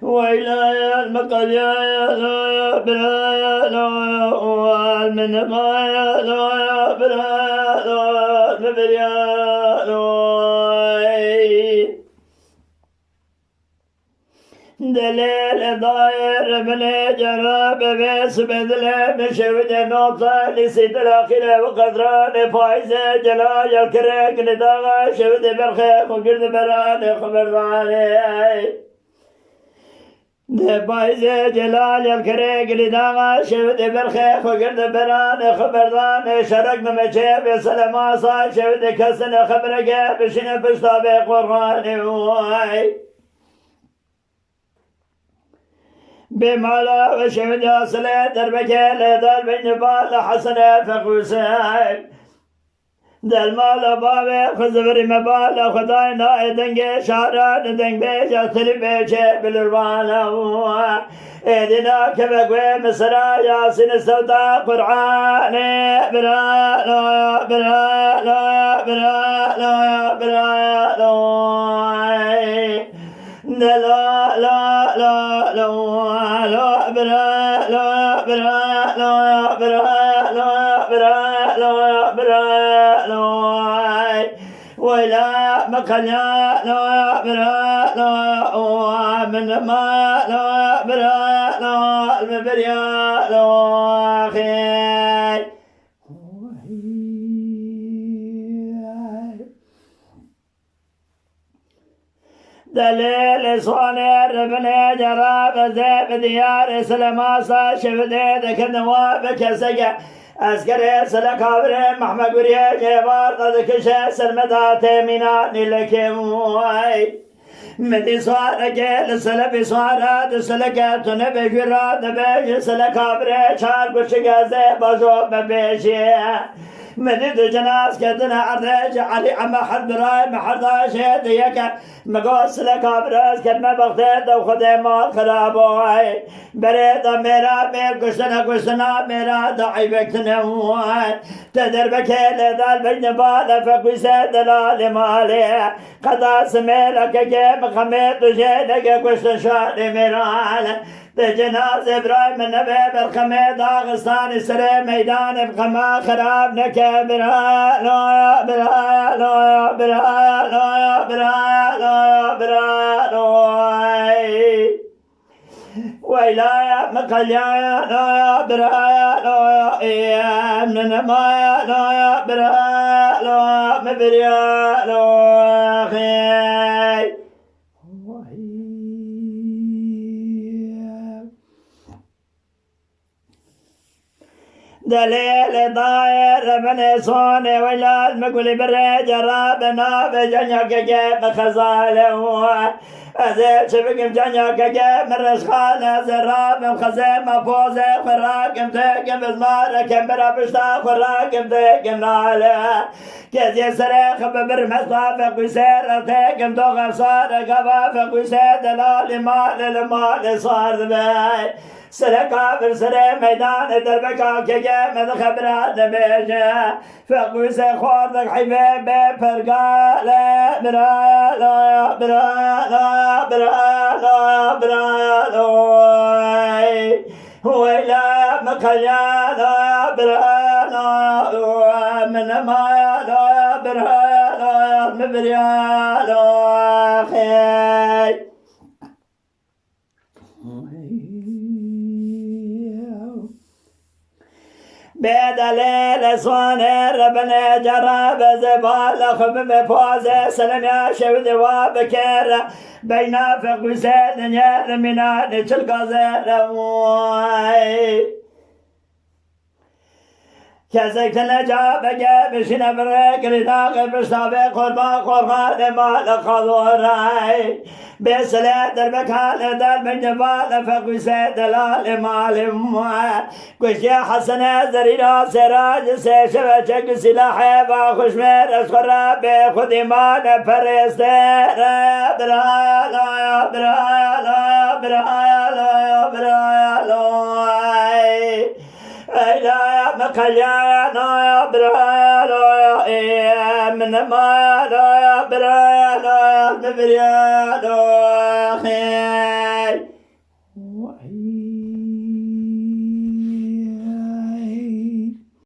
ويلا المقل يا برا من ما يا برا دليل داير من جراب بس بدل مشود نوطة لسيد الأخيرة وقدران فايزة جلال الكريك نداغا شود برخيخ وقرد بران خبرداني فايزة جلال الكريك نداغا شود برخيخ وقرد بران خبرداني شرقنا مجيب سلما صار شود كسن خبرك بشنا بشتابي قراني بمالا وشهد أصلي دربك لدر بن نبال حسنة فقوسين دل مالا بابي خزبري مبالا خداي ناي دنگي شاران دنگ بيجا تلي بيجي بالروانا ايدنا كبقوي مصرا ياسين السودا قرآني برانا برانا برانا برانا لا لا لا لا لا برا لا برا لا برا لا برا لا برا لا ولا مكانيا لا برا لا من ما لا برا لا المبريا لا خير دليل صانع ربنا جراب زيب ديار سلماسا شفدي ذك النواب كسجا أسكري سلكابري محمد قريه جيبار ذكشة سلمدات مينا نلكموي مدي صارك لسلبي صارات سلكات نبي جرات نبي سلكابري شار بشجع زيب بجوب بيشي مدد جناس كدنا عرج علي عم حد راي محرداش ديك مقوس لك ابرز كدنا بغداد وخدي مال خرابوي بريد ميرا مير قشنا ميرا دعي بكتنوان تدربك لدال بين بالا فقوسة دلال مالي قدا سميلك كيم خميت وجيلك قشن شاري ميران جناز ابراهيم النبي بالخمي داغستان سري ميدان بخما خراب نكبرا لا برا لا برا لا برا لا برا ويلا مقليا لا برا لا من ما لا برا لا مبريا لا خير دليل داير من صوني ولا المقول بري جرابنا بجنيا كجيب خزاله أزيل شبكم جنيا كجيب من رشخانة زراب مخزيم فوزي خراكم تيكم بزمار كمبرا بشتا خراكم تيكم ناله كزي سريخ ببر مصطفى قيسير تيكم دوغ صار قبا فقيسير دلال مال المال صار ذبي سرقا برسري ميدان دربكا كجي من خبرات بيجي فقوس خوردك حبيبي فرقالي برالا برالا برالا برالا ويلا مكيالا برالا من مالا برالا مبريالا خير بدليل صانع ربنا جرى بزبال خبم فوزة سلم يا شود وبكر بينا في قسين يرمنا نتلقى زروي كزك نجا بجا بشنا برك رداق بشتابي قربا قرخان مال خضوراي بسلا دربك حال در من جبال فقوسة دلال مال قشي حسنة زريرا سراج سيشبه سلاحي باخوش مير اشخرا بخود مال فرستر برالا برالا برالا برالا لا مقليا لا برا لا من ما لا برا لا نبريا لا